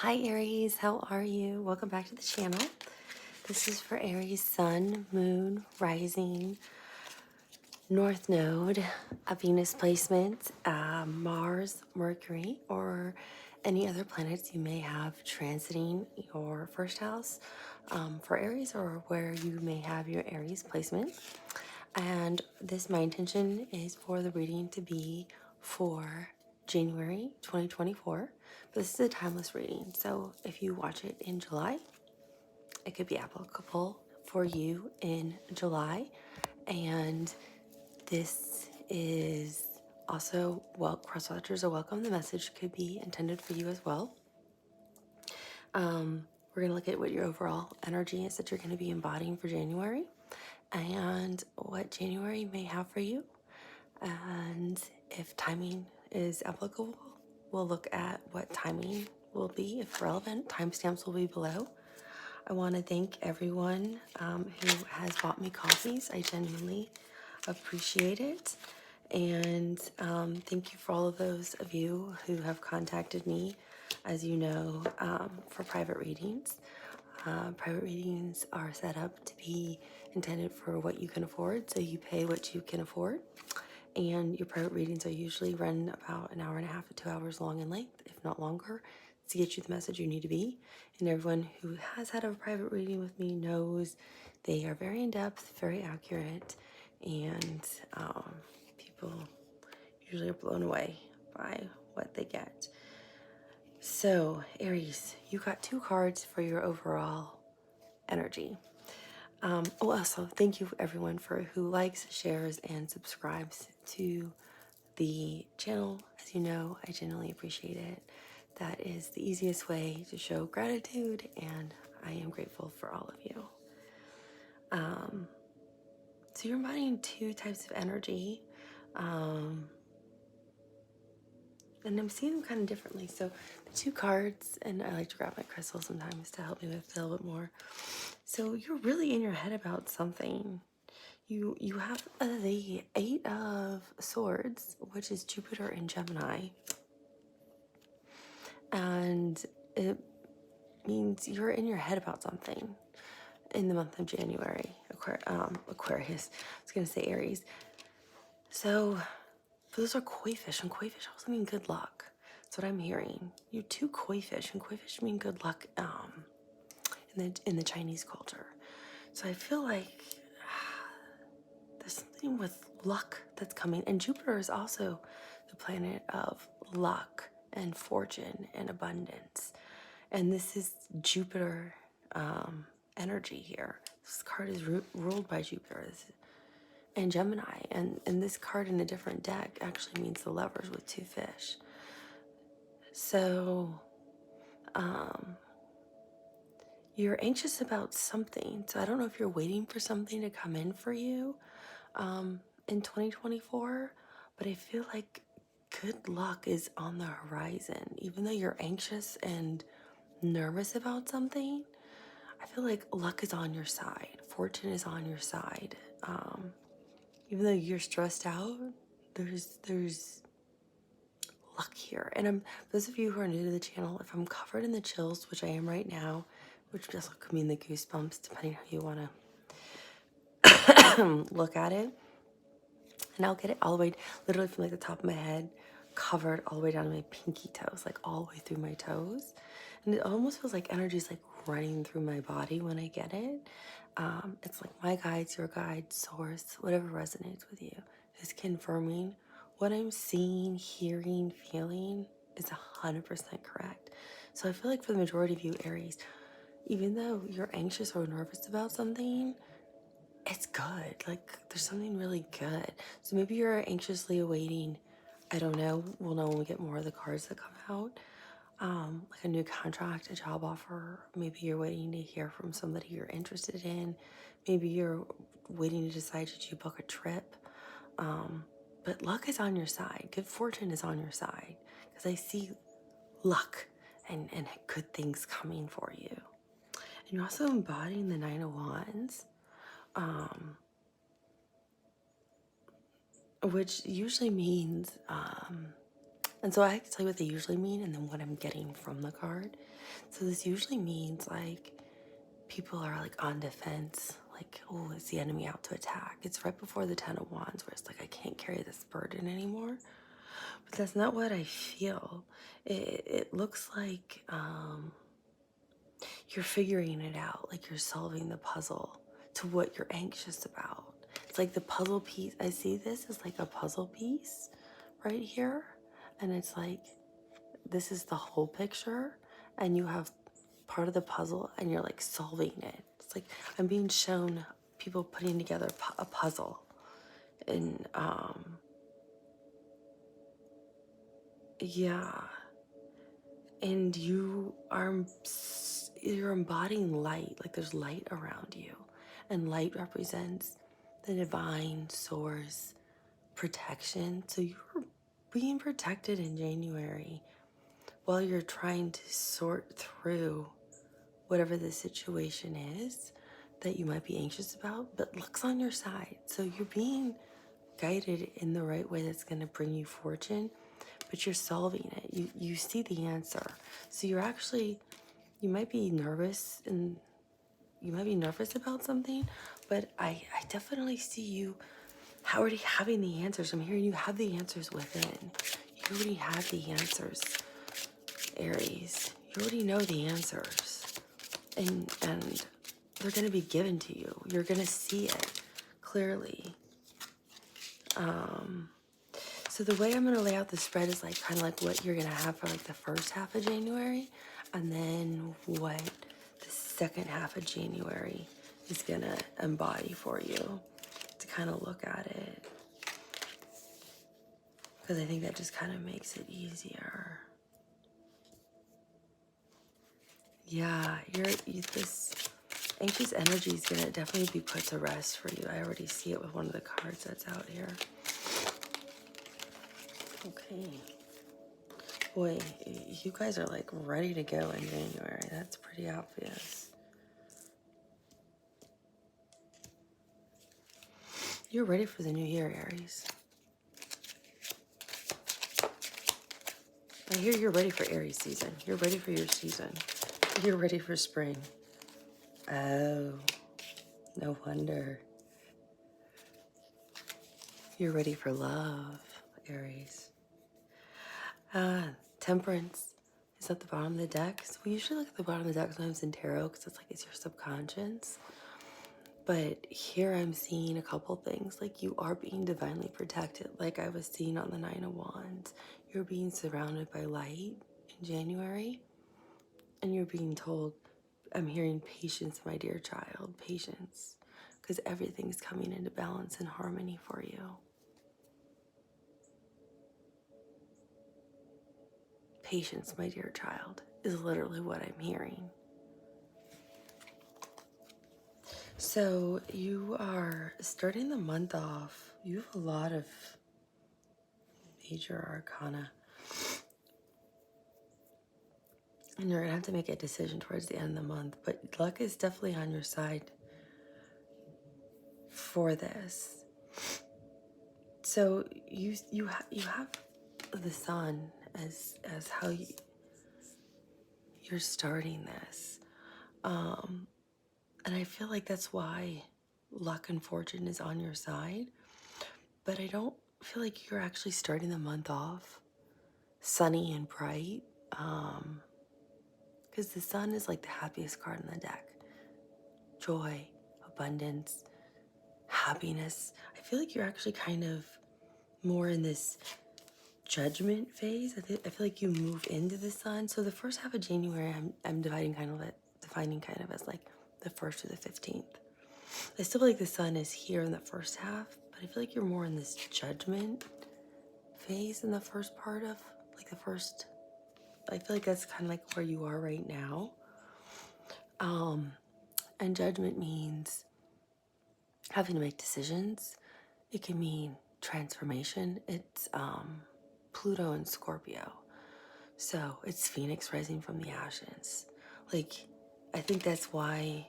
Hi Aries, how are you? Welcome back to the channel. This is for Aries Sun, Moon, Rising, North Node, a Venus placement, Mars, Mercury, or any other planets you may have transiting your first house for Aries, or where you may have your Aries placement. And my intention is for the reading to be for January 2024. But this is a timeless reading. So if you watch it in July, it could be applicable for you in July. And this is also, well, cross watchers are welcome. The message could be intended for you as well. We're going to look at what your overall energy is that you're going to be embodying for January and what January may have for you. And if timing is applicable, we'll look at what timing will be. If relevant, timestamps will be below. I want to thank everyone who has bought me coffees. I genuinely appreciate it. And thank you for all of those of you who have contacted me, as you know, for private readings. Private readings are set up to be intended for what you can afford, so you pay what you can afford. And your private readings are usually run about an hour and a half to 2 hours long in length, if not longer, to get you the message you need to be. And everyone who has had a private reading with me knows they are very in-depth, very accurate, and people usually are blown away by what they get. So, Aries, you got 2 cards for your overall energy. Also, thank you everyone for who likes, shares, and subscribes to the channel. As you know, I genuinely appreciate it. That is the easiest way to show gratitude, and I am grateful for all of you. So you're embodying 2 types of energy, and I'm seeing them kind of differently. So the 2 cards, and I like to grab my crystal sometimes to help me with it a little bit more. So you're really in your head about something. You have the 8 of Swords, which is Jupiter in Gemini. And it means you're in your head about something in the month of January. Aquarius. I was going to say Aries. So those are koi fish, and koi fish also mean good luck. That's what I'm hearing. You're 2 koi fish, and koi fish mean good luck in the Chinese culture. So I feel like there's something with luck that's coming. And Jupiter is also the planet of luck and fortune and abundance. And this is Jupiter energy here. This card is ruled by Jupiter and Gemini. And this card in a different deck actually means the Lovers with 2 fish. So you're anxious about something. So I don't know if you're waiting for something to come in for you in 2024, but I feel like good luck is on the horizon. Even though you're anxious and nervous about something, I feel like luck is on your side. Fortune is on your side. Even though you're stressed out, there's luck here. And those of you who are new to the channel, if I'm covered in the chills, which I am right now, which also could mean the goosebumps, depending how you want to look at it. And I'll get it all the way, literally from like the top of my head, covered all the way down to my pinky toes, like all the way through my toes. And it almost feels like energy's like running through my body when I get it. It's like my guides, your guide, source, whatever resonates with you is confirming what I'm seeing, hearing, feeling is 100% correct. So I feel like for the majority of you Aries, even though you're anxious or nervous about something, it's good. Like there's something really good. So maybe you're anxiously awaiting, I don't know, we'll know when we get more of the cards that come out. Like a new contract, a job offer. Maybe you're waiting to hear from somebody you're interested in. Maybe you're waiting to decide should you book a trip. But luck is on your side. Good fortune is on your side. Because I see luck and good things coming for you. And you're also embodying the 9 of Wands. Which usually means And so I can tell you what they usually mean and then what I'm getting from the card. So this usually means like people are like on defense, like, oh, is the enemy out to attack? It's right before the Ten of Wands where it's like, I can't carry this burden anymore. But that's not what I feel. It looks like you're figuring it out, like you're solving the puzzle to what you're anxious about. It's like the puzzle piece. I see this as like a puzzle piece right here. And it's like, this is the whole picture. And you have part of the puzzle and you're like solving it. It's like I'm being shown people putting together a puzzle. And yeah. And you're embodying light, like there's light around you, and light represents the divine source protection. So you're being protected in January while you're trying to sort through whatever the situation is that you might be anxious about, but luck's on your side. So you're being guided in the right way that's going to bring you fortune, but you're solving it. You see the answer. So you're actually, you might be nervous and you might be nervous about something, but I definitely see you already having the answers. I'm hearing you have the answers within. You already have the answers, Aries. You already know the answers. And they're going to be given to you. You're going to see it clearly. So the way I'm going to lay out the spread is like kind of like what you're going to have for like the first half of January, and then what the second half of January is going to embody for you to kind of look at it. Because I think that just kind of makes it easier. Yeah, this anxious energy is going to definitely be put to rest for you. I already see it with one of the cards that's out here. Okay. Boy, you guys are like ready to go in January. That's pretty obvious. You're ready for the new year, Aries. I hear you're ready for Aries season. You're ready for your season. You're ready for spring. Oh, no wonder. You're ready for love, Aries. Temperance is at the bottom of the deck. So we usually look at the bottom of the deck sometimes in tarot because it's like it's your subconscious. But here I'm seeing a couple things. Like you are being divinely protected. Like I was seeing on the Nine of Wands. You're being surrounded by light in January. And you're being told, I'm hearing patience, my dear child, patience. Because everything's coming into balance and harmony for you. Patience, my dear child, is literally what I'm hearing. So you are starting the month off. You have a lot of major arcana. And you're going to have to make a decision towards the end of the month. But luck is definitely on your side for this. So you have the sun as how you're starting this. And I feel like that's why luck and fortune is on your side. But I don't feel like you're actually starting the month off sunny and bright. Because the sun is like the happiest card in the deck. Joy, abundance, happiness. I feel like you're actually kind of more in this judgment phase. I feel like you move into the sun. So the first half of January, I'm defining kind of as like the 1st to the 15th. I still feel like the sun is here in the first half, but I feel like you're more in this judgment phase in the first part of like the first. I feel like that's kind of like where you are right now. And judgment means having to make decisions. It can mean transformation. It's Pluto and Scorpio. So it's Phoenix rising from the ashes. Like, I think that's why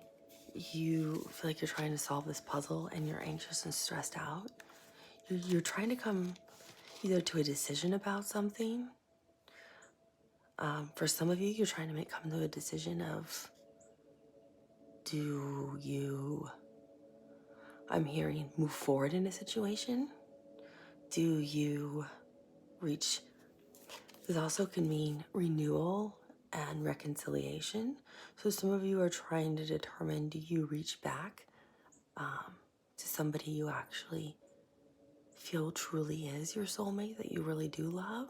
you feel like you're trying to solve this puzzle and you're anxious and stressed out. You're trying to come either to a decision about something For some of you, you're trying to come to a decision of, do you, I'm hearing, move forward in a situation? Do you reach, this also can mean renewal and reconciliation. So some of you are trying to determine, do you reach back to somebody you actually feel truly is your soulmate, that you really do love?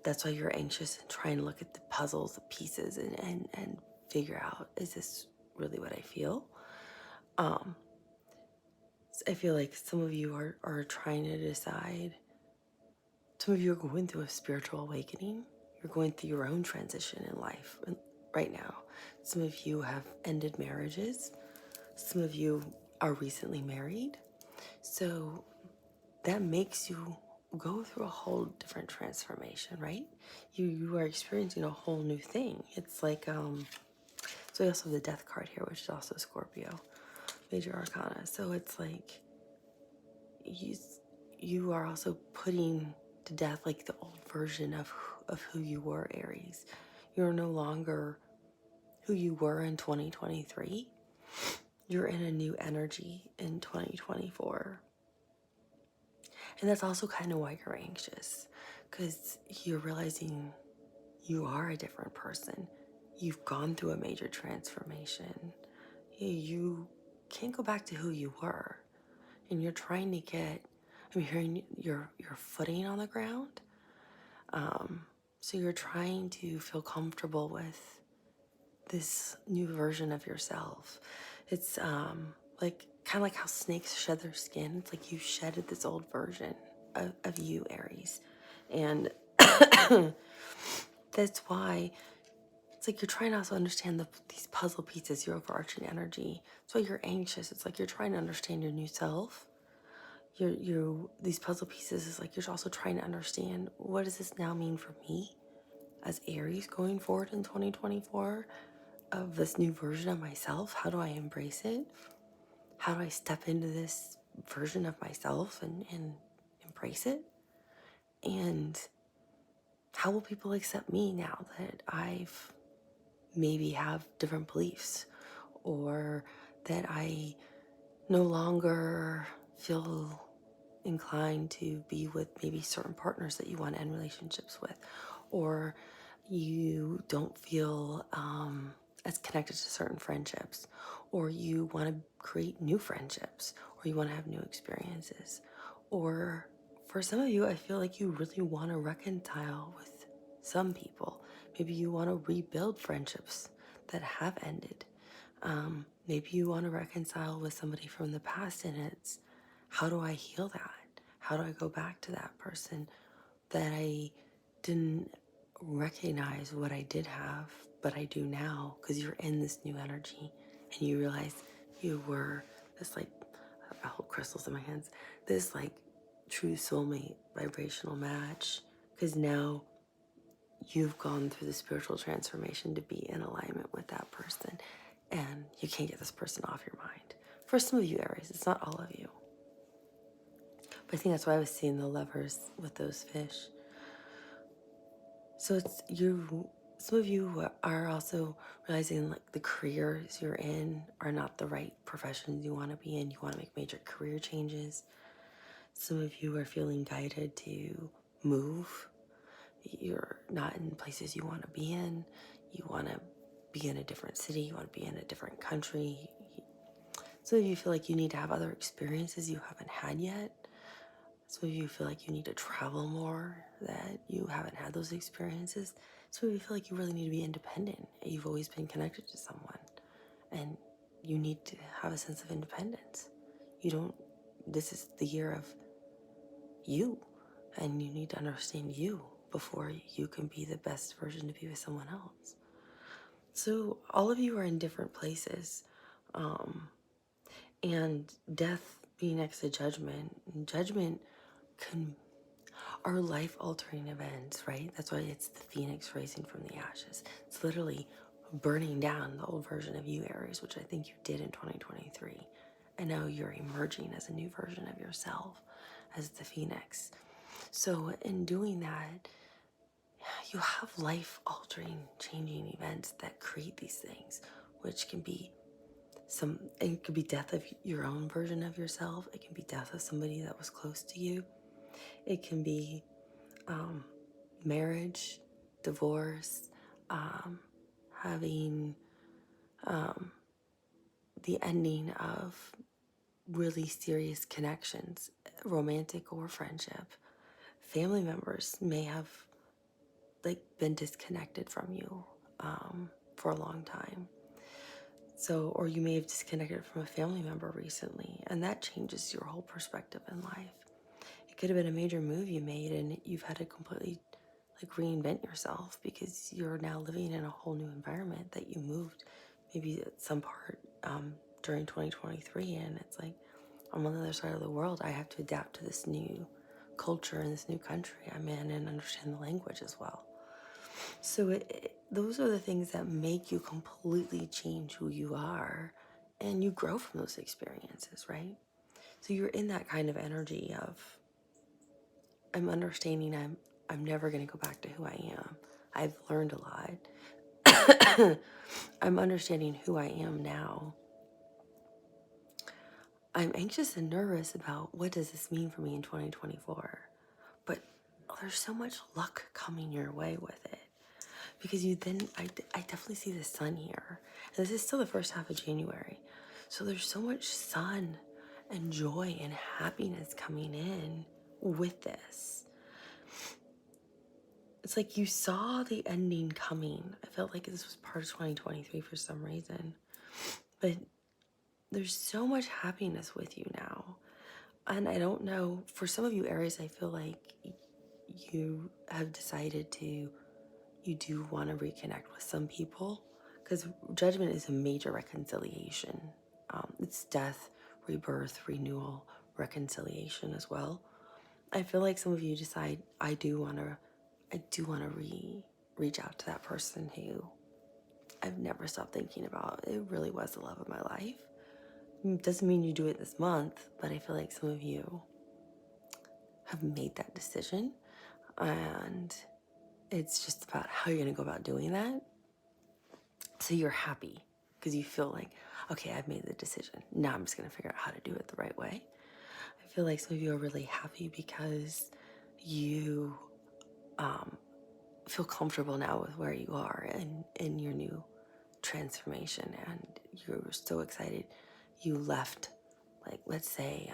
That's why you're anxious and trying to look at the puzzles, the pieces, and figure out, is this really what I feel? I feel like some of you are trying to decide. Some of you are going through a spiritual awakening. You're going through your own transition in life right now. Some of you have ended marriages. Some of you are recently married. So that makes you go through a whole different transformation, right? You are experiencing a whole new thing. It's like, so we also have the death card here, which is also Scorpio, major arcana. So it's like, you are also putting to death like the old version of who you were, Aries. You're no longer who you were in 2023. You're in a new energy in 2024. And that's also kind of why you're anxious, because you're realizing you are a different person. You've gone through a major transformation. You can't go back to who you were. And you're trying to get, I'm hearing your footing on the ground. So you're trying to feel comfortable with this new version of yourself. It's like kind of like how snakes shed their skin. It's like you shedded this old version of you, Aries. And that's why it's like you're trying to also understand these puzzle pieces, your overarching energy. That's why you're anxious. It's like you're trying to understand your new self. These puzzle pieces is like you're also trying to understand, what does this now mean for me as Aries going forward in 2024, of this new version of myself? How do I embrace it? How do I step into this version of myself and embrace it? And how will people accept me now that I've maybe have different beliefs, or that I no longer feel inclined to be with maybe certain partners that you want to end relationships with, or you don't feel as connected to certain friendships, or you want to create new friendships, or you want to have new experiences, or for some of you, I feel like you really want to reconcile with some people. Maybe you want to rebuild friendships that have ended. Maybe you want to reconcile with somebody from the past, and it's, how do I heal that? How do I go back to that person that I didn't recognize what I did have, but I do now, because you're in this new energy and you realize you were this, like, I hold crystals in my hands, this like true soulmate vibrational match, because now you've gone through the spiritual transformation to be in alignment with that person, and you can't get this person off your mind. For some of you, Aries, it's not all of you. But I think that's why I was seeing the lovers with those fish. So it's you. Some of you are also realizing like the careers you're in are not the right professions you want to be in. You want to make major career changes. Some of you are feeling guided to move. You're not in places you want to be in. You want to be in a different city. You want to be in a different country. Some of you feel like you need to have other experiences you haven't had yet. Some of you feel like you need to travel more, that you haven't had those experiences. Some of you feel like you really need to be independent. You've always been connected to someone, and you need to have a sense of independence. This is the year of you, and you need to understand you before you can be the best version to be with someone else. So all of you are in different places, and death being next to judgment are life-altering events, right? That's why it's the phoenix rising from the ashes. It's literally burning down the old version of you, Aries, which I think you did in 2023. And now you're emerging as a new version of yourself, as the phoenix. So in doing that, you have life-altering, changing events that create these things, which can be it could be death of your own version of yourself. It can be death of somebody that was close to you. It can be marriage, divorce, having the ending of really serious connections, romantic or friendship. Family members may have been disconnected from you for a long time. So, or you may have disconnected from a family member recently, and that changes your whole perspective in life. It could have been a major move you made, and you've had to completely reinvent yourself because you're now living in a whole new environment that you moved maybe at some part during 2023, and it's like I'm on the other side of the world. I have to adapt to this new culture and this new country I'm in and understand the language as well. So those are the things that make you completely change who you are, and you grow from those experiences, right? So you're in that kind of energy of, I'm understanding I'm never going to go back to who I am. I've learned a lot. I'm understanding who I am now. I'm anxious and nervous about what does this mean for me in 2024. But there's so much luck coming your way with it. Because I definitely see the sun here. And this is still the first half of January. So there's so much sun and joy and happiness coming in with this. It's like you saw the ending coming. I felt like this was part of 2023 for some reason. But there's so much happiness with you now. And I don't know, for some of you Aries, I feel like you have decided you do want to reconnect with some people, because judgment is a major reconciliation. It's death, rebirth, renewal, reconciliation as well. I feel like some of you decide, I do want to reach out to that person who I've never stopped thinking about. It really was the love of my life. It doesn't mean you do it this month, but I feel like some of you have made that decision, and it's just about how you're going to go about doing that. So you're happy because you feel like, okay, I've made the decision. Now I'm just going to figure out how to do it the right way. I feel like some of you are really happy because you feel comfortable now with where you are and in your new transformation. And you're so excited. You left, let's say,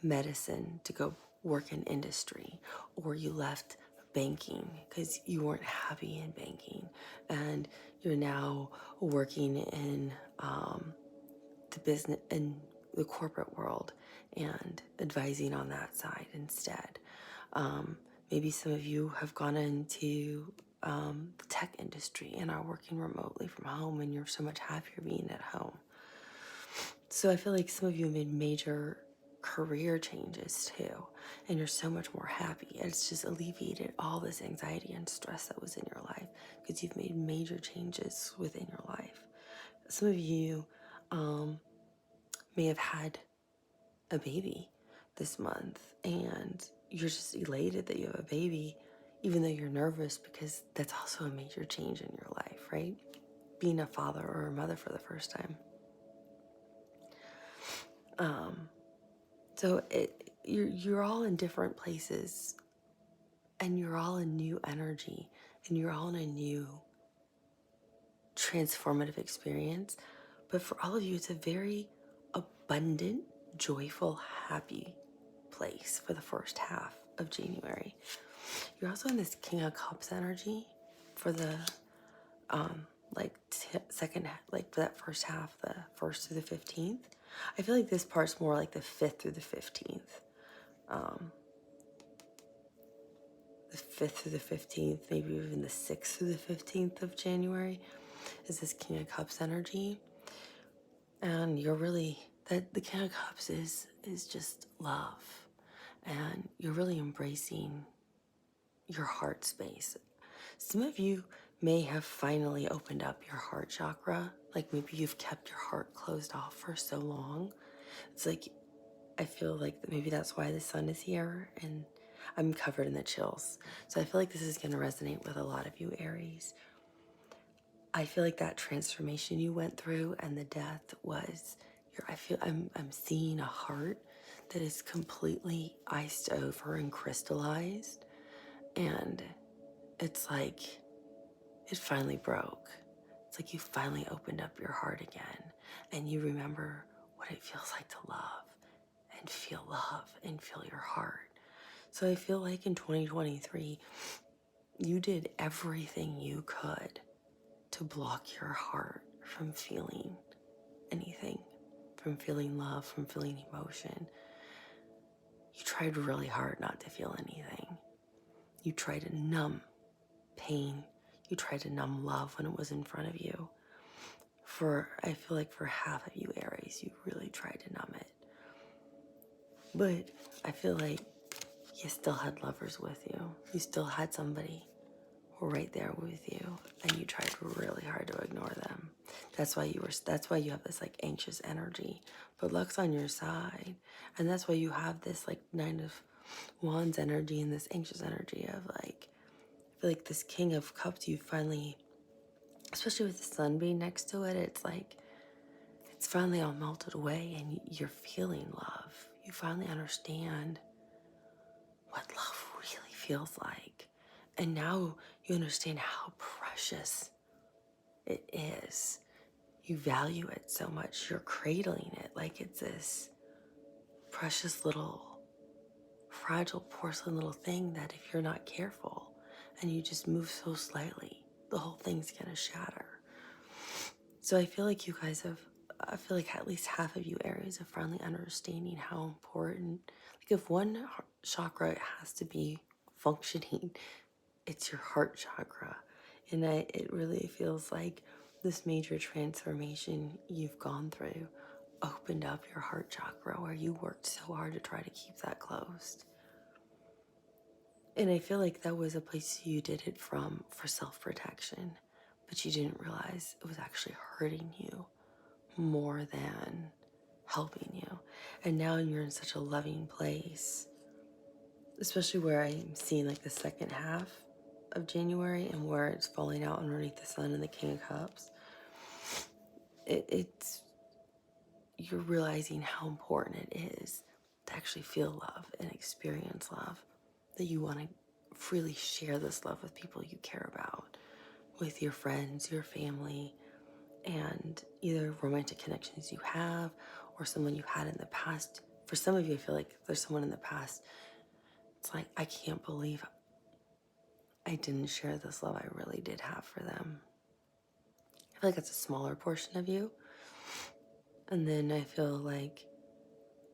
medicine to go work in industry, or you left banking because you weren't happy in banking, and you're now working in the business in the corporate world and advising on that side instead. Maybe some of you have gone into the tech industry and are working remotely from home, and you're so much happier being at home. So I feel like some of you made major career changes too, and you're so much more happy. It's just alleviated all this anxiety and stress that was in your life because you've made major changes within your life. Some of you may have had a baby this month, and you're just elated that you have a baby, even though you're nervous because that's also a major change in your life, right? Being a father or a mother for the first time. So you're all in different places, and you're all in new energy, and you're all in a new transformative experience. But for all of you, it's a very abundant, joyful, happy place for the first half of January. You're also in this King of Cups energy for the second, for that first half, the 1st through the 15th. I feel like this part's more like the 5th through the 15th. The 5th through the 15th, maybe even the 6th through the 15th of January is this King of Cups energy. And you're really, the King of Cups is just love. And you're really embracing your heart space. Some of you may have finally opened up your heart chakra. Like maybe you've kept your heart closed off for so long. It's like, I feel like maybe that's why the sun is here. And I'm covered in the chills. So I feel like this is going to resonate with a lot of you, Aries. I feel like that transformation you went through and the death was I'm seeing a heart that is completely iced over and crystallized, and it's like it finally broke. It's like you finally opened up your heart again and you remember what it feels like to love and feel your heart. So I feel like in 2023 you did everything you could to block your heart from feeling anything, from feeling love, from feeling emotion. You tried really hard not to feel anything. You tried to numb pain. You tried to numb love when it was in front of you. I feel like for half of you, Aries, you really tried to numb it. But I feel like you still had lovers with you. You still had somebody right there with you, and you tried really hard to ignore them. That's why you have this like anxious energy, but luck's on your side. And that's why you have this like 9 of Wands energy and this anxious energy of like, I feel like this King of Cups, you finally, especially with the sun being next to it, it's like, it's finally all melted away and you're feeling love. You finally understand what love really feels like. And now you understand how precious it is. You value it so much. You're cradling it like it's this precious little, fragile porcelain little thing that if you're not careful and you just move so slightly, the whole thing's gonna shatter. So I feel like I feel like at least half of you Aries are finally understanding how important, like if one chakra has to be functioning, it's your heart chakra. And it really feels like this major transformation you've gone through opened up your heart chakra where you worked so hard to try to keep that closed. And I feel like that was a place you did it from for self-protection, but you didn't realize it was actually hurting you more than helping you. And now you're in such a loving place, especially where I'm seeing like the second half of January and where it's falling out underneath the sun and the King of Cups. You're realizing how important it is to actually feel love and experience love, that you want to freely share this love with people you care about, with your friends, your family, and either romantic connections you have or someone you had in the past. For some of you, I feel like there's someone in the past. It's like, I can't believe I didn't share this love I really did have for them. I feel like that's a smaller portion of you. And then I feel like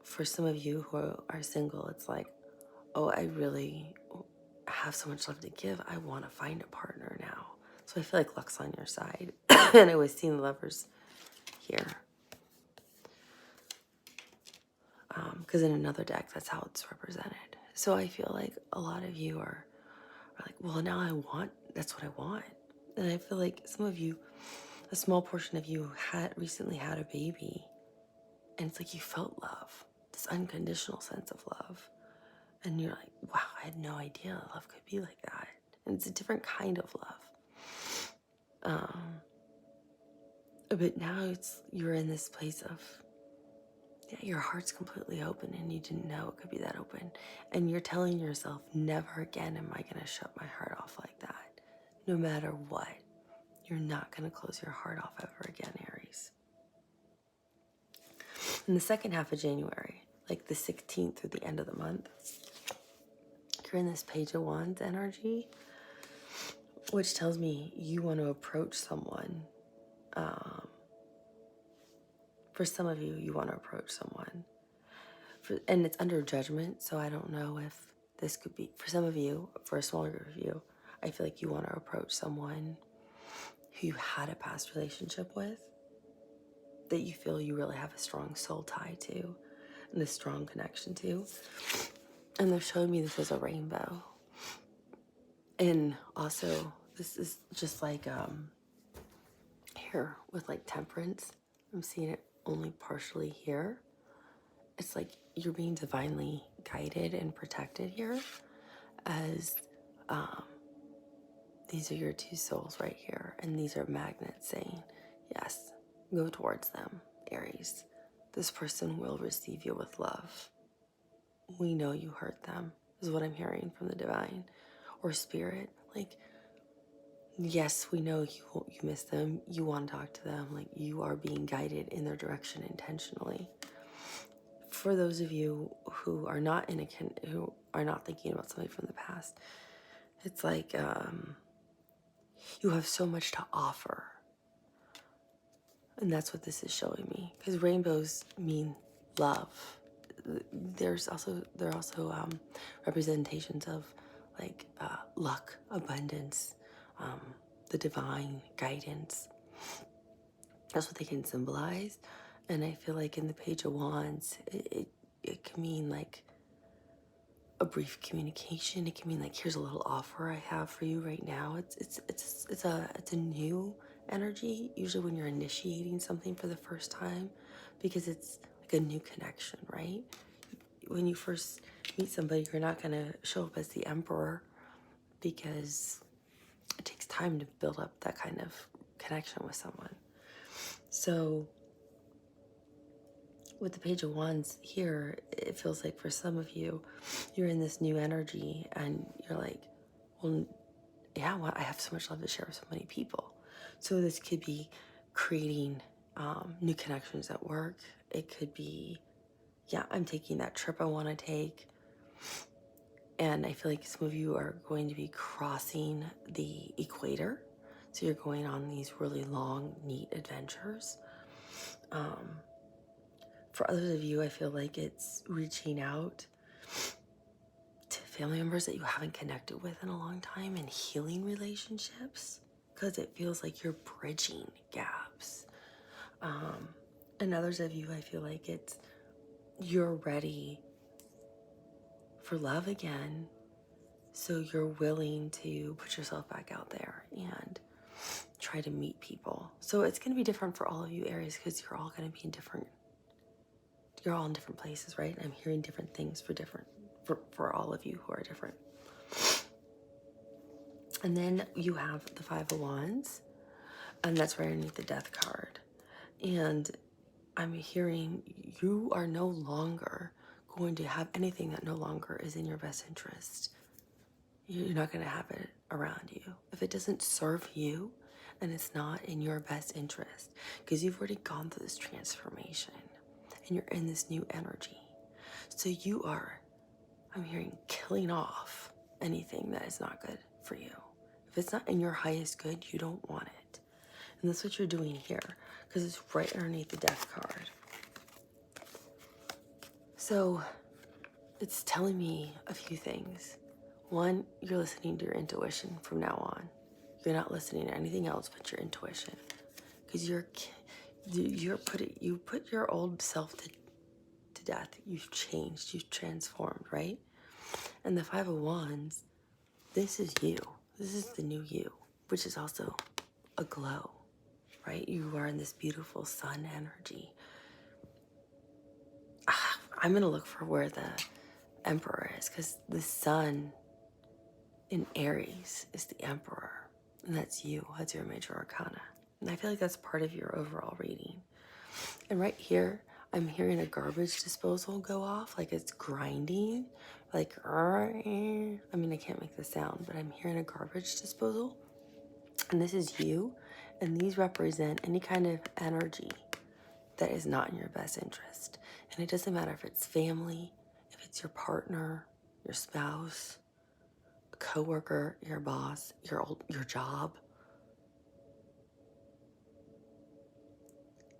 for some of you who are single, it's like, oh, I really have so much love to give. I want to find a partner now. So I feel like luck's on your side. And I was seeing the lovers here. Because in another deck, that's how it's represented. So I feel like a lot of you are like, well, now that's what I want. And I feel like some of you, a small portion of you recently had a baby. And it's like you felt love, this unconditional sense of love. And you're like, wow, I had no idea love could be like that. And it's a different kind of love. But now you're in this place of, yeah, your heart's completely open and you didn't know it could be that open. And you're telling yourself, never again am I going to shut my heart off like that. No matter what, you're not going to close your heart off ever again, Aries. In the second half of January, like the 16th through the end of the month, you're in this Page of Wands energy, which tells me you want to approach someone. For some of you, you want to approach someone. And it's under judgment, so I don't know if this could be, for some of you, for a smaller group of you, I feel like you want to approach someone who you had a past relationship with, that you feel you really have a strong soul tie to, and a strong connection to. And they're showing me this as a rainbow. And also, this is just like here with like temperance. I'm seeing it only partially here. It's like you're being divinely guided and protected here. as these are your two souls right here, and these are magnets saying, yes, go towards them, Aries. This person will receive you with love. We know you hurt them, is what I'm hearing from the divine or spirit. Like, yes, we know you miss them, you want to talk to them, like you are being guided in their direction intentionally. For those of you who are not who are not thinking about something from the past, it's like you have so much to offer. And that's what this is showing me. Because rainbows mean love. There are also representations of like luck, abundance, the divine guidance. That's what they can symbolize. And I feel like in the Page of Wands, it can mean like a brief communication. It can mean like, here's a little offer I have for you right now. It's a new energy, usually when you're initiating something for the first time, because it's like a new connection, right? When you first meet somebody, you're not going to show up as the emperor, because it takes time to build up that kind of connection with someone. So with the Page of Wands here, it feels like for some of you, you're in this new energy and you're like, well, yeah, well, I have so much love to share with so many people. So this could be creating new connections at work. It could be, yeah, I'm taking that trip I want to take. And I feel like some of you are going to be crossing the equator. So you're going on these really long, neat adventures. For others of you, I feel like it's reaching out to family members that you haven't connected with in a long time and healing relationships, because it feels like you're bridging gaps. And others of you, I feel like you're ready for love again, so you're willing to put yourself back out there and try to meet people. So it's going to be different for all of you, Aries, because you're all going to be you're all in different places, right? I'm hearing different things for all of you who are different. And then you have the Five of Wands, and that's right underneath the Death card. And I'm hearing you are no longer going to have anything that no longer is in your best interest. You're not going to have it around you. If it doesn't serve you, and it's not in your best interest, because you've already gone through this transformation and you're in this new energy. So you are, I'm hearing, killing off anything that is not good for you. If it's not in your highest good, you don't want it. And that's what you're doing here, because it's right underneath the Death card. So it's telling me a few things. One, you're listening to your intuition from now on. You're not listening to anything else but your intuition, because you put your old self to death. You've changed, you've transformed, right? And the Five of Wands, this is you. This is the new you, which is also a glow, right? You are in this beautiful sun energy. I'm going to look for where the Emperor is, because the sun in Aries is the Emperor, and that's you. That's your major arcana. And I feel like that's part of your overall reading. And right here, I'm hearing a garbage disposal go off, like it's grinding, like, I mean, I can't make the sound, but I'm hearing a garbage disposal. And this is you, and these represent any kind of energy that is not in your best interest. And it doesn't matter if it's family, if it's your partner, your spouse, a coworker, your boss, your job.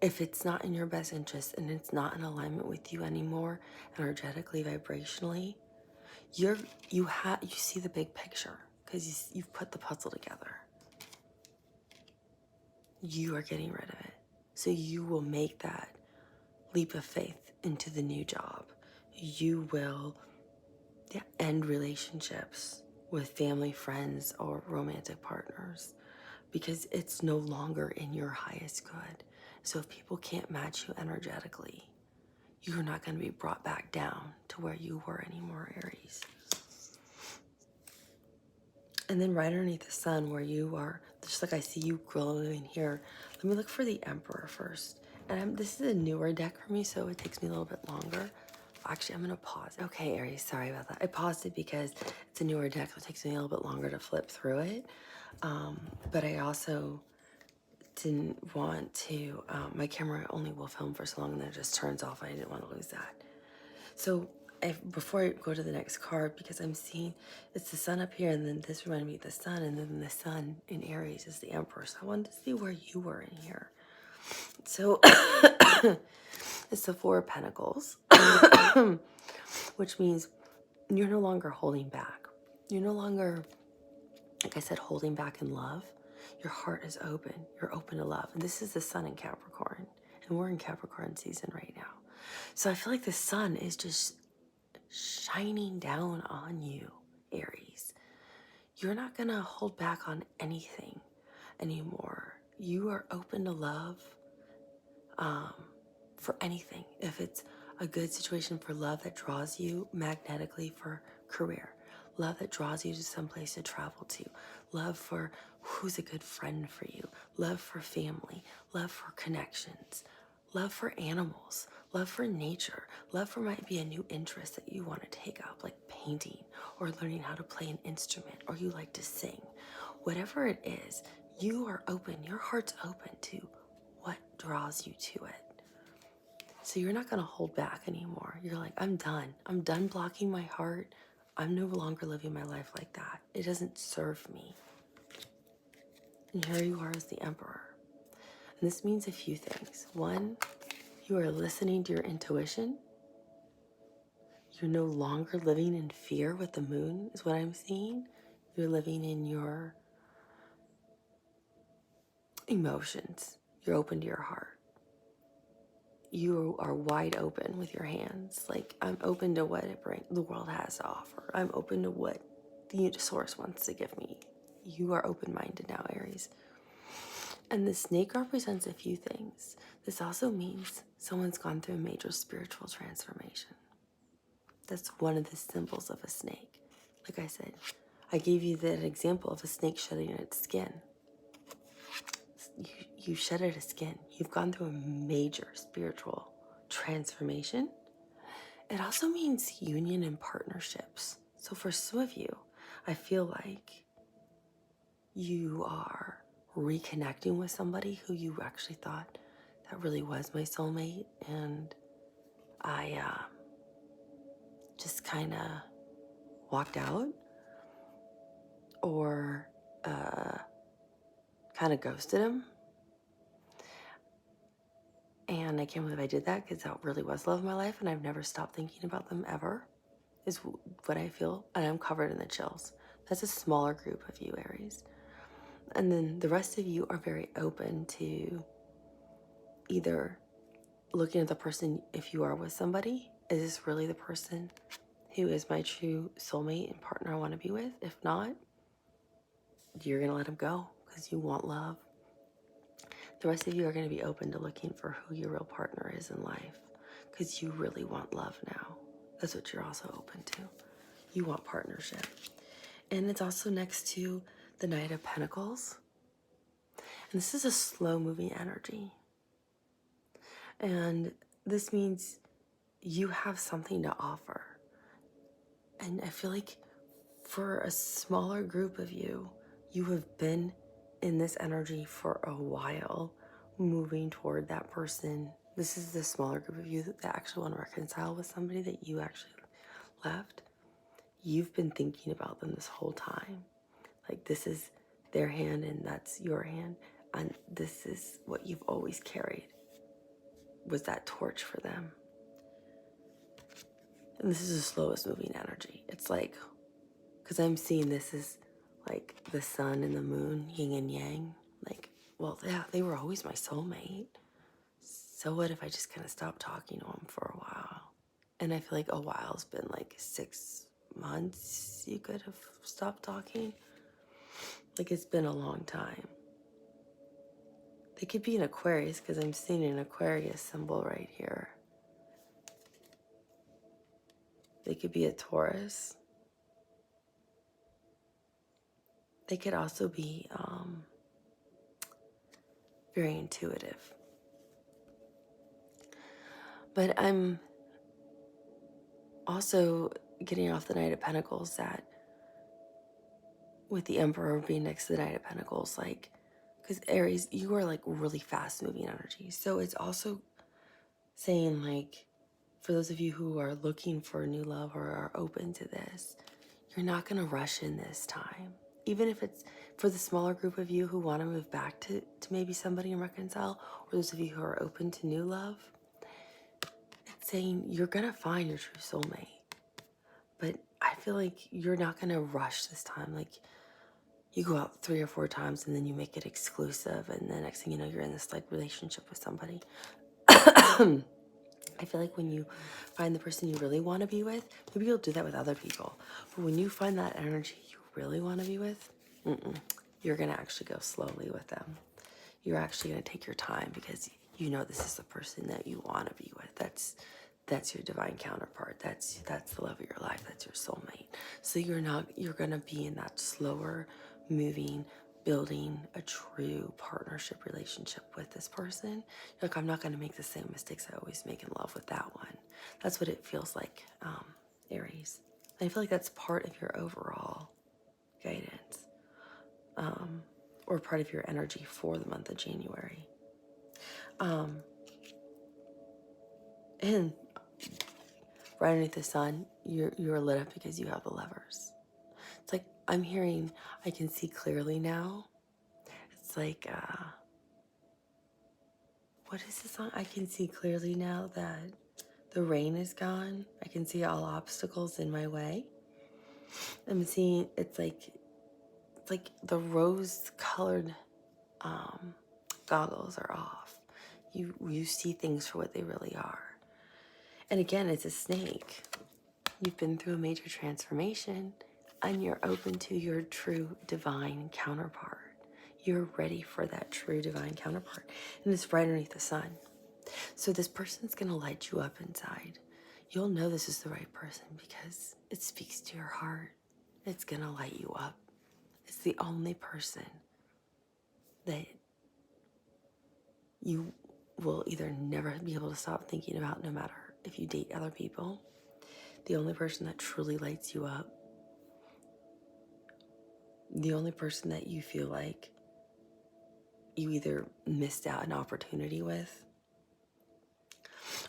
If it's not in your best interest and it's not in alignment with you anymore, energetically, vibrationally, you see the big picture, because you've put the puzzle together. You are getting rid of it. So you will make that leap of faith into the new job. You will end relationships with family, friends, or romantic partners, because it's no longer in your highest good. So if people can't match you energetically, you're not going to be brought back down to where you were anymore, Aries. And then right underneath the sun where you are, just like I see you glowing here, let me look for the Emperor first. And this is a newer deck for me, so it takes me a little bit longer. Actually, I'm going to pause. Okay, Aries, sorry about that. I paused it because it's a newer deck, so it takes me a little bit longer to flip through it. But I also didn't want to, my camera only will film for so long and then it just turns off. I didn't want to lose that. So before I go to the next card, because I'm seeing it's the sun up here, and then this reminded me of the sun, and then the sun in Aries is the Emperor. So I wanted to see where you were in here. So it's the Four of Pentacles, which means you're no longer holding back. You're no longer, like I said, holding back in love. Your heart is open. You're open to love. And this is the sun in Capricorn. And we're in Capricorn season right now. So I feel like the sun is just shining down on you, Aries. You're not going to hold back on anything anymore. You are open to love for anything. If it's a good situation for love that draws you magnetically for career, love that draws you to someplace to travel to, love for who's a good friend for you, love for family, love for connections, love for animals, love for nature, love for might be a new interest that you want to take up, like painting or learning how to play an instrument, or you like to sing. Whatever it is, you are open, your heart's open to what draws you to it. So you're not going to hold back anymore. You're like, I'm done. I'm done blocking my heart. I'm no longer living my life like that. It doesn't serve me. And here you are as the Emperor. And this means a few things. One, you are listening to your intuition. You're no longer living in fear with the moon, is what I'm seeing. You're living in your emotions. You're open to your heart. You are wide open with your hands. Like, I'm open to what the world has to offer. I'm open to what the source wants to give me. You are open-minded now, Aries. And the snake represents a few things. This also means someone's gone through a major spiritual transformation. That's one of the symbols of a snake. Like I said, I gave you that example of a snake shedding its skin. You shedded a skin. You've gone through a major spiritual transformation. It also means union and partnerships. So for some of you, I feel like you are reconnecting with somebody who you actually thought that really was my soulmate, and I just kind of walked out or kind of ghosted him. And I can't believe I did that, because that really was love of my life, and I've never stopped thinking about them ever, is what I feel. And I'm covered in the chills. That's a smaller group of you, Aries. And then the rest of you are very open to either looking at the person, if you are with somebody, is this really the person who is my true soulmate and partner I want to be with? If not, you're going to let him go because you want love. The rest of you are going to be open to looking for who your real partner is in life, because you really want love now. That's what you're also open to. You want partnership. And it's also next to the Knight of Pentacles. And this is a slow-moving energy. And this means you have something to offer. And I feel like for a smaller group of you, you have been in this energy for a while, moving toward that person. This is the smaller group of you that actually want to reconcile with somebody that you actually left. You've been thinking about them this whole time. Like, this is their hand and that's your hand. And this is what you've always carried, was that torch for them. And this is the slowest moving energy. It's like, because I'm seeing this as like the sun and the moon, yin and yang. Like, well, yeah, they were always my soulmate. So what if I just kind of stopped talking to them for a while? And I feel like a while's been like 6 months you could have stopped talking. Like, it's been a long time. They could be an Aquarius, because I'm seeing an Aquarius symbol right here. They could be a Taurus. they could also be very intuitive. But I'm also getting off the Knight of Pentacles that with the Emperor being next to the Knight of Pentacles, like, because Aries, you are like really fast moving energy. So it's also saying, like, for those of you who are looking for new love or are open to this, you're not going to rush in this time. Even if it's for the smaller group of you who want to move back to maybe somebody and reconcile, or those of you who are open to new love, it's saying you're going to find your true soulmate. But I feel like you're not going to rush this time. Like, you go out 3 or 4 times and then you make it exclusive, and the next thing you know, you're in this like relationship with somebody. I feel like when you find the person you really want to be with, maybe you'll do that with other people. But when you find that energy you really want to be with, you're going to actually go slowly with them. You're actually going to take your time because you know this is the person that you want to be with. That's your divine counterpart. That's the love of your life. That's your soulmate. So you're going to be in that slower moving, building a true partnership relationship with this person. You're like, I'm not going to make the same mistakes I always make in love with that one. That's what it feels like, Aries. I feel like that's part of your overall guidance, or part of your energy for the month of January. And right underneath the sun, you're lit up because you have the Lovers. It's like, I'm hearing, I can see clearly now. It's like, what is this song? I can see clearly now that the rain is gone. I can see all obstacles in my way. I'm seeing, it's like the rose-colored goggles are off. You see things for what they really are. And again, it's a snake. You've been through a major transformation and you're open to your true divine counterpart. You're ready for that true divine counterpart. And it's right underneath the sun. So this person's going to light you up inside. You'll know this is the right person because it speaks to your heart. It's going to light you up. It's the only person that you will either never be able to stop thinking about, no matter if you date other people. The only person that truly lights you up. The only person that you feel like you either missed out an opportunity with,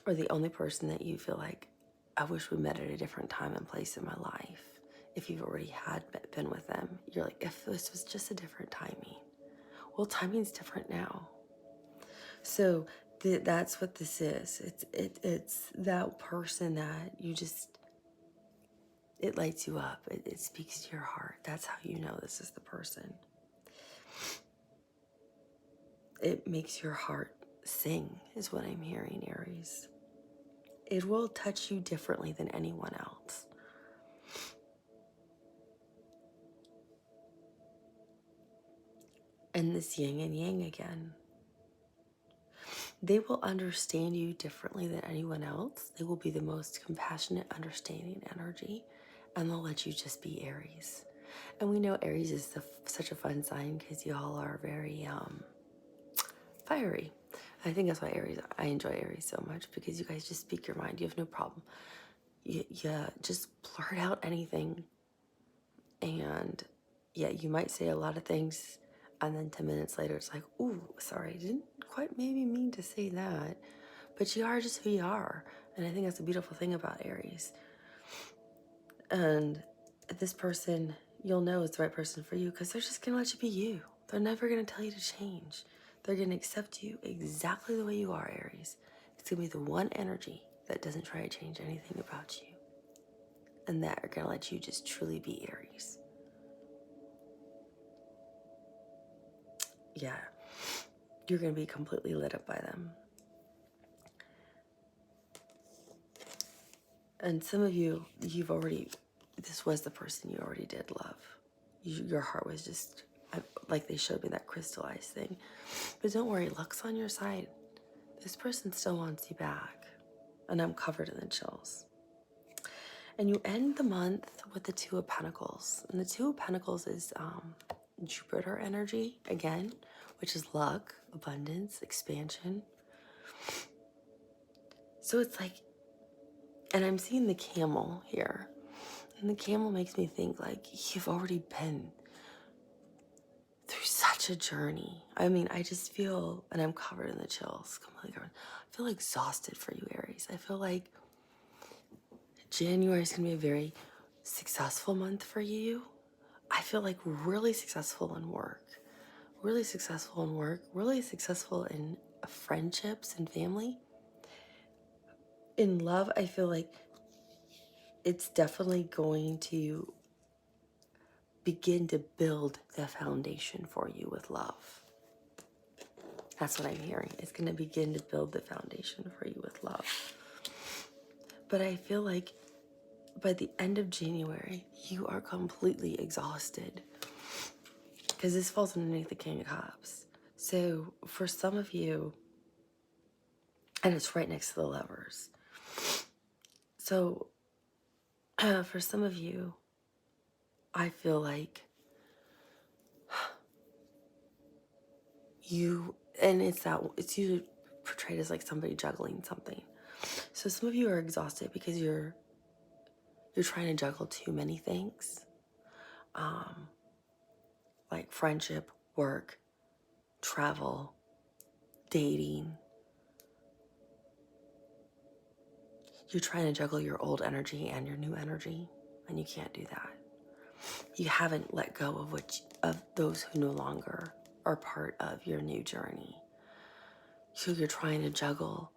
or the only person that you feel like, I wish we met at a different time and place in my life. If you've already had been with them, you're like, if this was just a different timing. Well, timing's different now. So that's what this is. It's that person that you just, it lights you up. It speaks to your heart. That's how you know this is the person. It makes your heart sing, is what I'm hearing, Aries. It will touch you differently than anyone else. And this yin and yang again. They will understand you differently than anyone else. They will be the most compassionate, understanding energy, and they'll let you just be Aries. And we know Aries is such a fun sign because y'all are very fiery. I think that's why I enjoy Aries so much, because you guys just speak your mind. You have no problem. You just blurt out anything. And yeah, you might say a lot of things, and then 10 minutes later it's like, ooh, sorry, I didn't quite maybe mean to say that. But you are just who you are. And I think that's a beautiful thing about Aries. And this person, you'll know it's the right person for you because they're just going to let you be you. They're never going to tell you to change. They're going to accept you exactly the way you are, Aries. It's going to be the one energy that doesn't try to change anything about you. And that are going to let you just truly be Aries. Yeah, you're going to be completely lit up by them. And some of you, this was the person you already did love. Your heart was just, like they showed me that crystallized thing. But don't worry, luck's on your side. This person still wants you back. And I'm covered in the chills. And you end the month with the Two of Pentacles. And the Two of Pentacles is Jupiter energy again, which is luck, abundance, expansion. So it's like, and I'm seeing the camel here. And the camel makes me think like you've already been through such a journey. I mean, I just feel, and I'm covered in the chills, completely covered. I feel exhausted for you, Aries. I feel like January is going to be a very successful month for you. I feel like really successful in work, really successful in work, really successful in friendships and family. In love, I feel like it's definitely going to begin to build the foundation for you with love. That's what I'm hearing. It's going to begin to build the foundation for you with love. But I feel like by the end of January, you are completely exhausted because this falls underneath the King of Cups. So for some of you, and it's right next to the Lovers. So for some of you, I feel like you, and it's usually portrayed as like somebody juggling something. So some of you are exhausted because you're trying to juggle too many things, like friendship, work, travel, dating. You're trying to juggle your old energy and your new energy, and you can't do that. You haven't let go of those who no longer are part of your new journey. So you're trying to juggle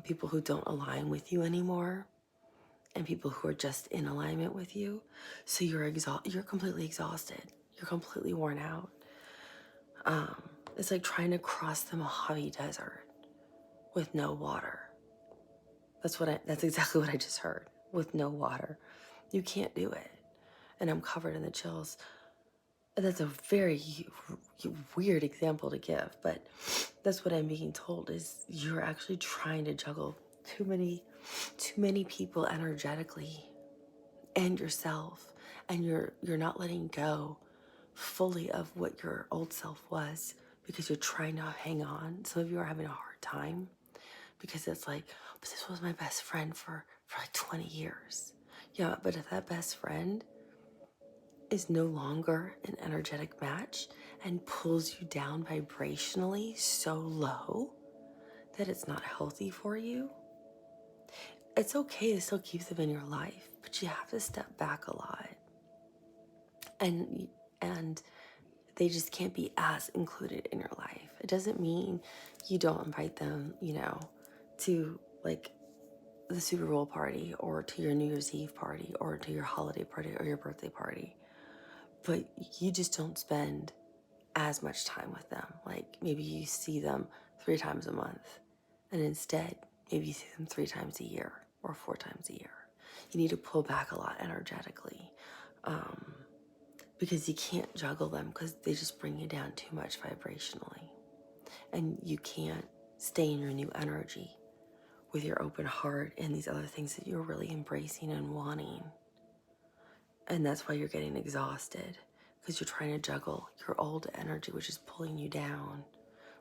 people who don't align with you anymore and people who are just in alignment with you. So you're completely exhausted. You're completely worn out. It's like trying to cross the Mojave Desert with no water. That's exactly what I just heard. With no water. You can't do it. And I'm covered in the chills. And that's a very weird example to give, but that's what I'm being told is you're actually trying to juggle too many people energetically and yourself, and you're not letting go fully of what your old self was because you're trying to hang on. Some of you are having a hard time because it's like, but this was my best friend for like 20 years. Yeah, but if that best friend is no longer an energetic match and pulls you down vibrationally so low that it's not healthy for you, it's okay to still keep them in your life, but you have to step back a lot. And they just can't be as included in your life. It doesn't mean you don't invite them, to like the Super Bowl party or to your New Year's Eve party or to your holiday party or your birthday party. But you just don't spend as much time with them. Like maybe you see them 3 times a month, and instead maybe you see them 3 times a year or 4 times a year. You need to pull back a lot energetically because you can't juggle them because they just bring you down too much vibrationally, and you can't stay in your new energy with your open heart and these other things that you're really embracing and wanting. And that's why you're getting exhausted, because you're trying to juggle your old energy, which is pulling you down,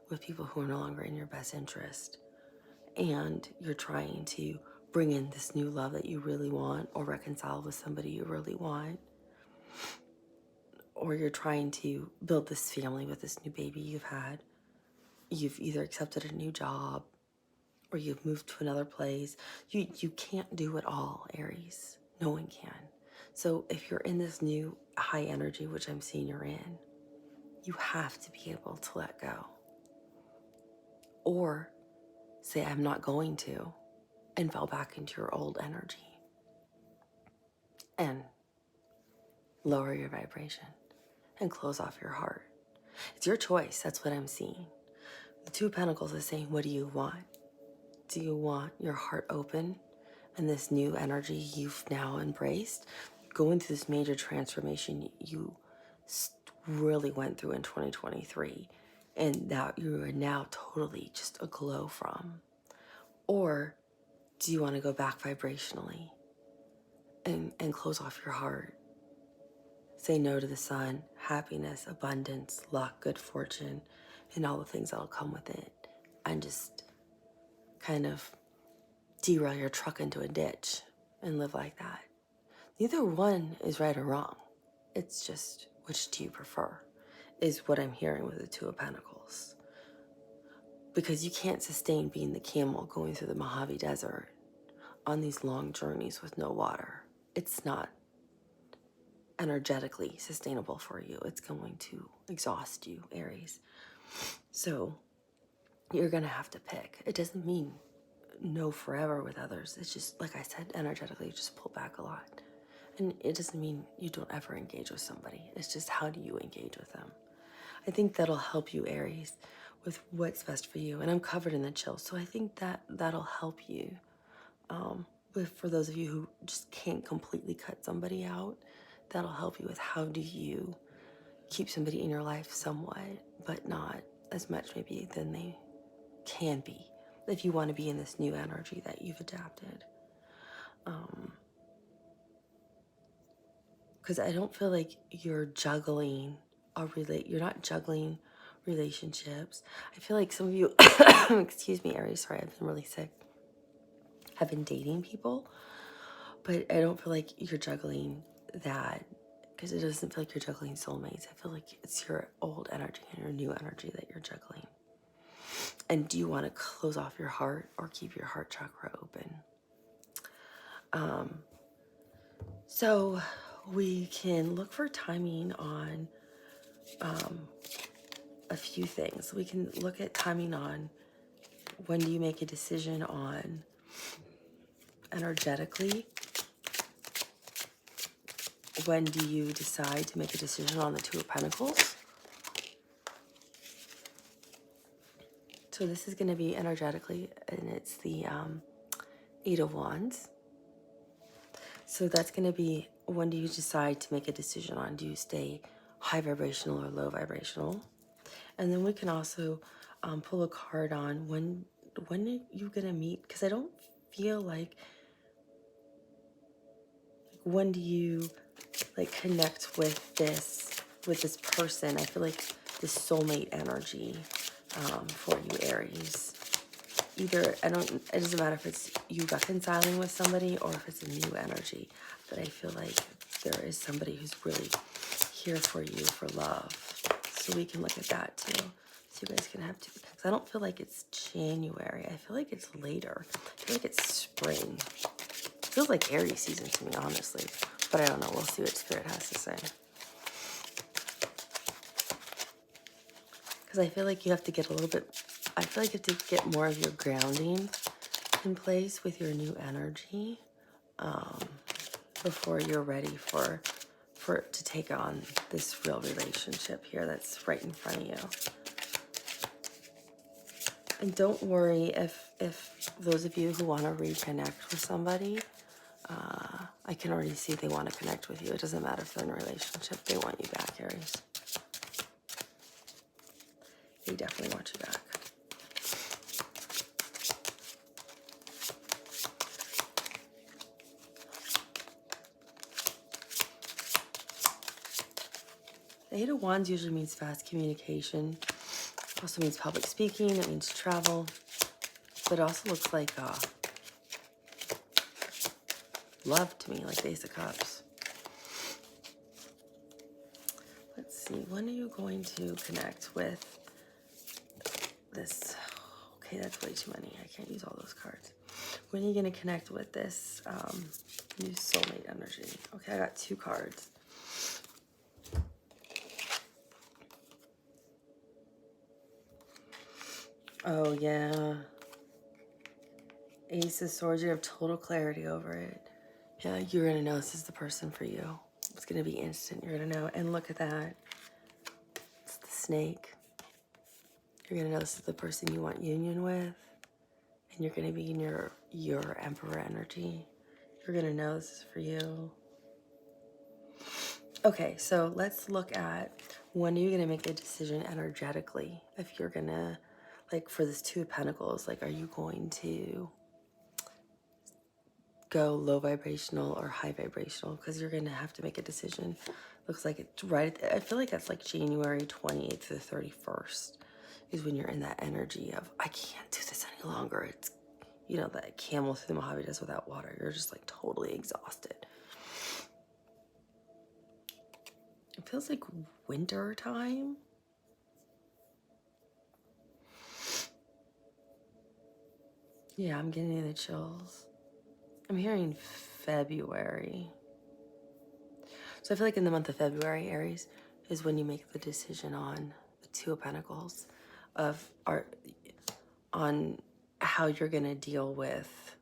with people who are no longer in your best interest. And you're trying to bring in this new love that you really want, or reconcile with somebody you really want. Or you're trying to build this family with this new baby you've had. You've either accepted a new job or you've moved to another place. You can't do it all, Aries. No one can. So if you're in this new high energy, which I'm seeing you're in, you have to be able to let go. Or say, I'm not going to, and fall back into your old energy and lower your vibration and close off your heart. It's your choice. That's what I'm seeing. The Two of Pentacles is saying, what do you want? Do you want your heart open and this new energy you've now embraced? Going through this major transformation you really went through in 2023, and that you are now totally just aglow from? Or do you want to go back vibrationally and close off your heart say no to the sun, happiness, abundance, luck, good fortune, and all the things that'll come with it, and just kind of derail your truck into a ditch and live like that. Neither one is right or wrong. It's just, which do you prefer, is what I'm hearing with the Two of Pentacles. Because you can't sustain being the camel going through the Mojave Desert on these long journeys with no water. It's not energetically sustainable for you. It's going to exhaust you, Aries. So you're going to have to pick. It doesn't mean no forever with others. It's just, like I said, energetically, you just pull back a lot. And it doesn't mean you don't ever engage with somebody. It's just, how do you engage with them? I think that'll help you, Aries, with what's best for you. And I'm covered in the chill, so I think that'll help you. For those of you who just can't completely cut somebody out, that'll help you with how do you keep somebody in your life somewhat, but not as much maybe than they can be, if you want to be in this new energy that you've adapted. Because I don't feel like you're juggling you're not juggling relationships. I feel like some of you, excuse me, Aries, sorry, I've been really sick, have been dating people, but I don't feel like you're juggling that, because it doesn't feel like you're juggling soulmates. I feel like it's your old energy and your new energy that you're juggling. And do you want to close off your heart or keep your heart chakra open? So we can look for timing on a few things. We can look at timing on when do you make a decision on energetically. When do you decide to make a decision on the Two of Pentacles? So this is going to be energetically, and it's the Eight of Wands. So that's going to be, when do you decide to make a decision on, do you stay high vibrational or low vibrational? And then we can also pull a card on when are you going to meet? Because I don't feel like, when do you like connect with this person? I feel like this soulmate energy for you, Aries. Either, it doesn't matter if it's you reconciling with somebody or if it's a new energy, but I feel like there is somebody who's really here for you for love. So we can look at that too. So you guys can have two, because I don't feel like it's January. I feel like it's later. I feel like it's spring. It feels like Aries season to me, honestly. But I don't know. We'll see what Spirit has to say. Because I feel like you have to get a little bit, I feel like you have to get more of your grounding in place with your new energy before you're ready for it to take on this real relationship here that's right in front of you. And don't worry if those of you who want to reconnect with somebody, I can already see they want to connect with you. It doesn't matter if they're in a relationship. They want you back, Aries. They definitely want you back. The Eight of Wands usually means fast communication. Also means public speaking. It means travel. But it also looks like love to me, like the Ace of Cups. Let's see. When are you going to connect with this? Okay, that's way too many. I can't use all those cards. When are you going to connect with this new soulmate energy? Okay, I got two cards. Oh, yeah. Ace of Swords, you have total clarity over it. Yeah, you're going to know this is the person for you. It's going to be instant. You're going to know. And look at that. It's the Snake. You're going to know this is the person you want union with. And you're going to be in your Emperor energy. You're going to know this is for you. Okay, so let's look at when are you going to make a decision energetically. If you're going to, like for this Two of Pentacles, like are you going to go low vibrational or high vibrational? Because you're going to have to make a decision. Looks like it's right, I feel like that's like January 28th to the 31st is when you're in that energy of, I can't do this any longer. It's, you know, that camel through the Mojave Desert without water. You're just like totally exhausted. It feels like winter time. Yeah, I'm getting the chills. I'm hearing February. So I feel like in the month of February, Aries, is when you make the decision on the Two of Pentacles on how you're going to deal with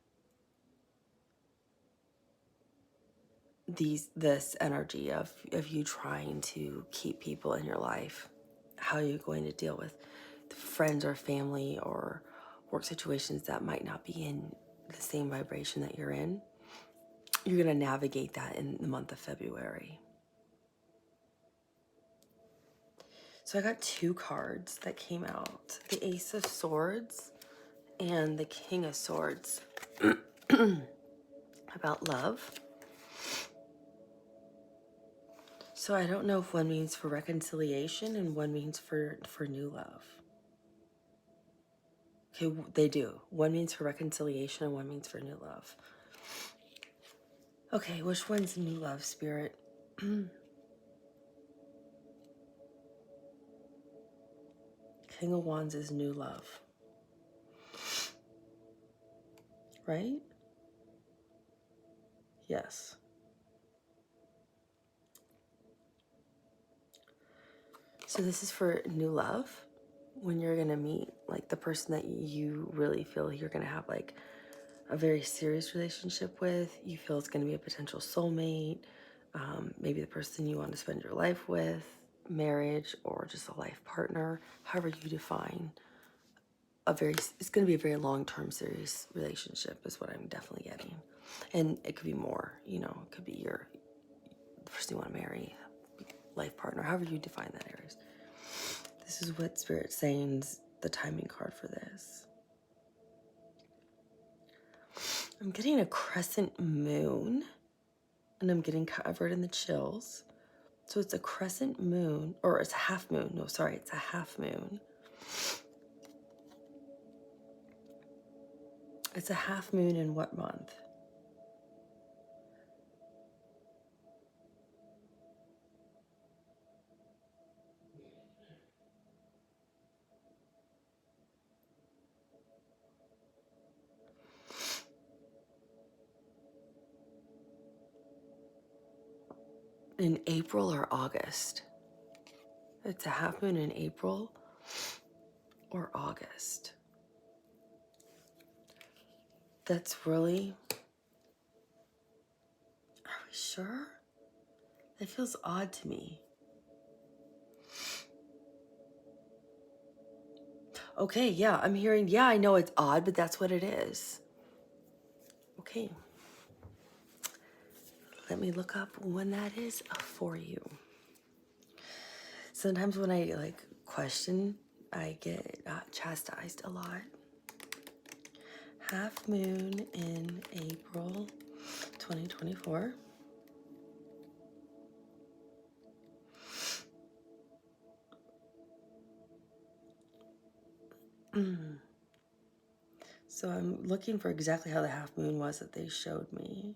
this energy of you trying to keep people in your life. How are you going to deal with friends or family or work situations that might not be in the same vibration that you're in? You're going to navigate that in the month of February. So I got two cards that came out. The Ace of Swords and the King of Swords. About love. So I don't know if one means for reconciliation and one means for new love. Okay, they do. One means for reconciliation and one means for new love. Okay, which one's new love, Spirit? King of Wands is new love. Right? Yes. So this is for new love. When you're going to meet like the person that you really feel you're going to have like a very serious relationship with. You feel it's going to be a potential soulmate. Maybe the person you want to spend your life with, marriage, or just a life partner, however you define it's going to be a very long-term serious relationship is what I'm definitely getting. And it could be more, you know, it could be the person you want to marry, life partner, however you define that, Aries. This is what Spirit's saying is the timing card for this. I'm getting a crescent moon, and I'm getting covered in the chills. So it's a crescent moon, or it's a half moon. No, sorry, it's a half moon. It's a half moon in what month? In April or August? It's a half moon in April or August. That's really... Are we sure? That feels odd to me. Okay, yeah, I'm hearing, yeah, I know it's odd, but that's what it is. Okay. Let me look up when that is for you. Sometimes when I like question, I get chastised a lot. Half moon in April 2024. So I'm looking for exactly how the half moon was that they showed me.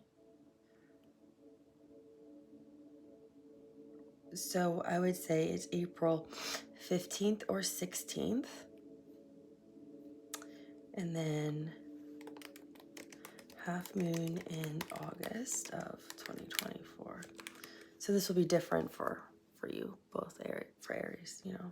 So I would say it's April 15th or 16th. And then half moon in August of 2024. So this will be different for you, both for Aries, you know.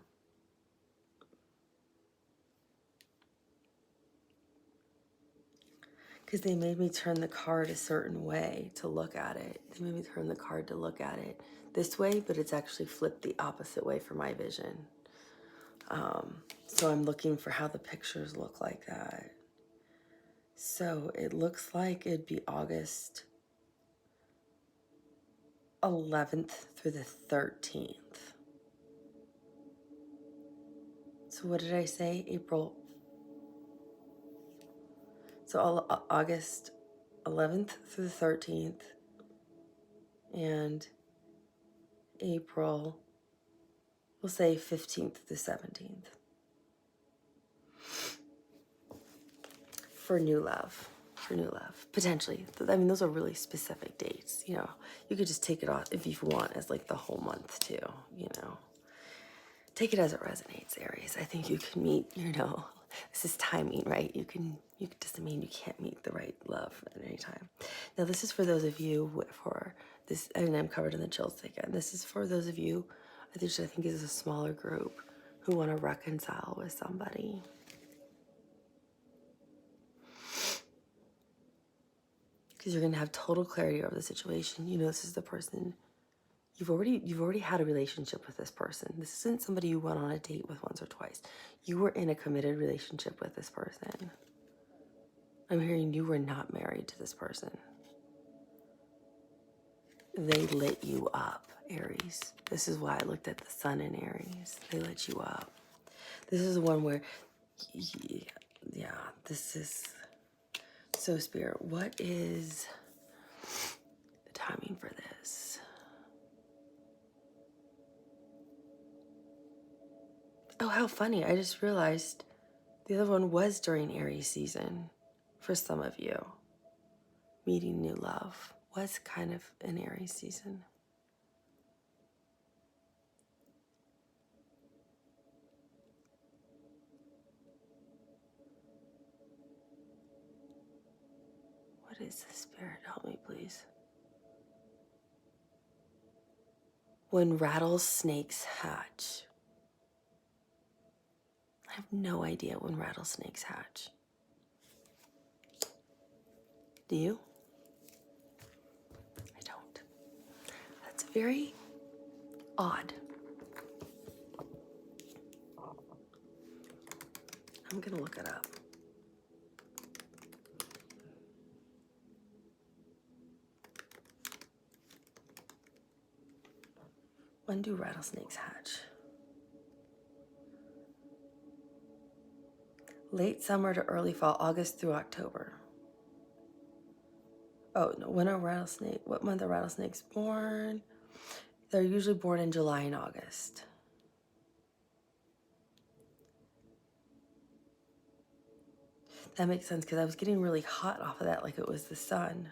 Because they made me turn the card a certain way to look at it. They made me turn the card to look at it this way, but it's actually flipped the opposite way for my vision. So I'm looking for how the pictures look like that. So it looks like it'd be August 11th through the 13th. So what did I say? April. So August 11th through the 13th and April, we'll say 15th to 17th. For new love. For new love. Potentially. I mean, those are really specific dates. You know, you could just take it off if you want as like the whole month too, you know. Take it as it resonates, Aries. I think you can meet, you know, this is timing, right? You doesn't mean you can't meet the right love at any time. Now, this is for those of you for this, and I'm covered in the chills again. This is for those of you, I think is a smaller group who want to reconcile with somebody. Because you're going to have total clarity over the situation. You know, this is the person, you've already had a relationship with this person. This isn't somebody you went on a date with once or twice. You were in a committed relationship with this person. I'm hearing you were not married to this person. They lit you up, Aries. This is why I looked at the sun in Aries. They lit you up. This is the one where, yeah, this is so Spirit. What is the timing for this? Oh, how funny. I just realized the other one was during Aries season for some of you. Meeting new love was kind of an Aries season. What is the Spirit? Help me, please. When rattlesnakes hatch. I have no idea when rattlesnakes hatch. Do you? I don't. That's very odd. I'm going to look it up. When do rattlesnakes hatch? Late summer to early fall, August through October. Oh, no, what month are rattlesnakes born? They're usually born in July and August. That makes sense because I was getting really hot off of that like it was the sun.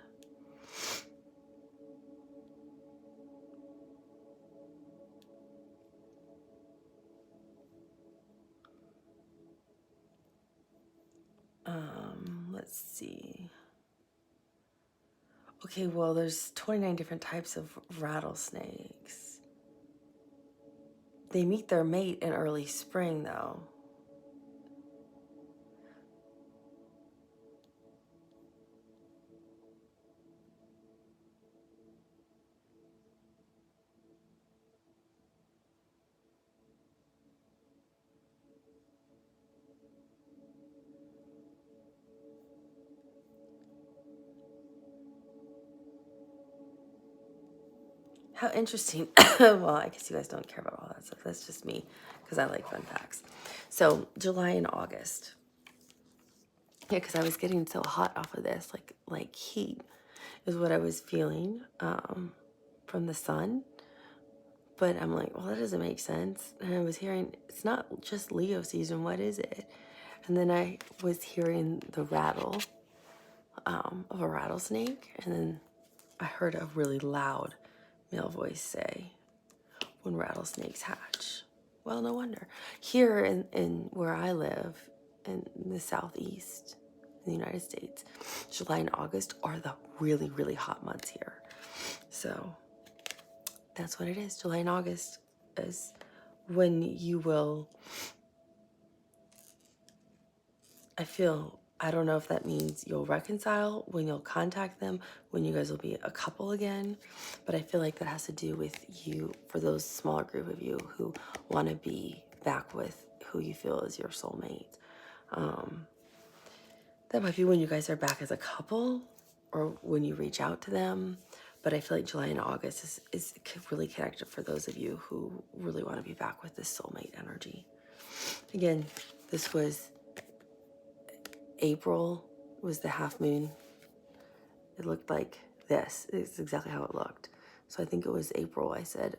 Let's see. Okay, well, there's 29 different types of rattlesnakes. They meet their mate in early spring, though. How interesting. Well, I guess you guys don't care about all that stuff. That's just me because I like fun facts. So July and August. Yeah, because I was getting so hot off of this, like heat is what I was feeling from the sun. But I'm like, well, that doesn't make sense. And I was hearing, it's not just Leo season. What is it? And then I was hearing the rattle of a rattlesnake. And then I heard a really loud male voice say, when rattlesnakes hatch. Well, no wonder. Here in where I live, in the southeast, in the United States, July and August are the really, really hot months here. So that's what it is. July and August is when you will, I don't know if that means you'll reconcile, when you'll contact them, when you guys will be a couple again. But I feel like that has to do with you, for those small group of you who want to be back with who you feel is your soulmate. That might be when you guys are back as a couple or when you reach out to them. But I feel like July and August is really connected for those of you who really want to be back with this soulmate energy. Again, this was April, was the half moon. It looked like this. It's exactly how it looked. So I think it was April. I said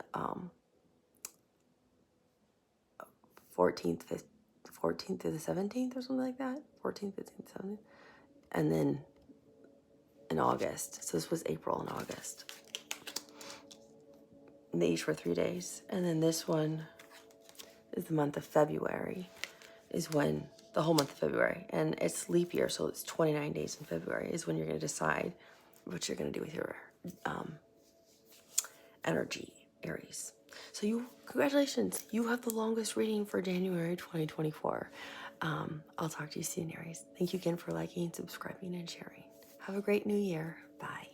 14th, 14th to the 17th or something like that. 14th, 15th, 17th. And then in August. So this was April and August. And they each were 3 days. And then this one is the month of February, is when the whole month of February. And it's leap year, so it's 29 days in February is when you're going to decide what you're going to do with your energy, Aries. So congratulations, you have the longest reading for January 2024. I'll talk to you soon, Aries. Thank you again for liking, subscribing, and sharing. Have a great new year. Bye.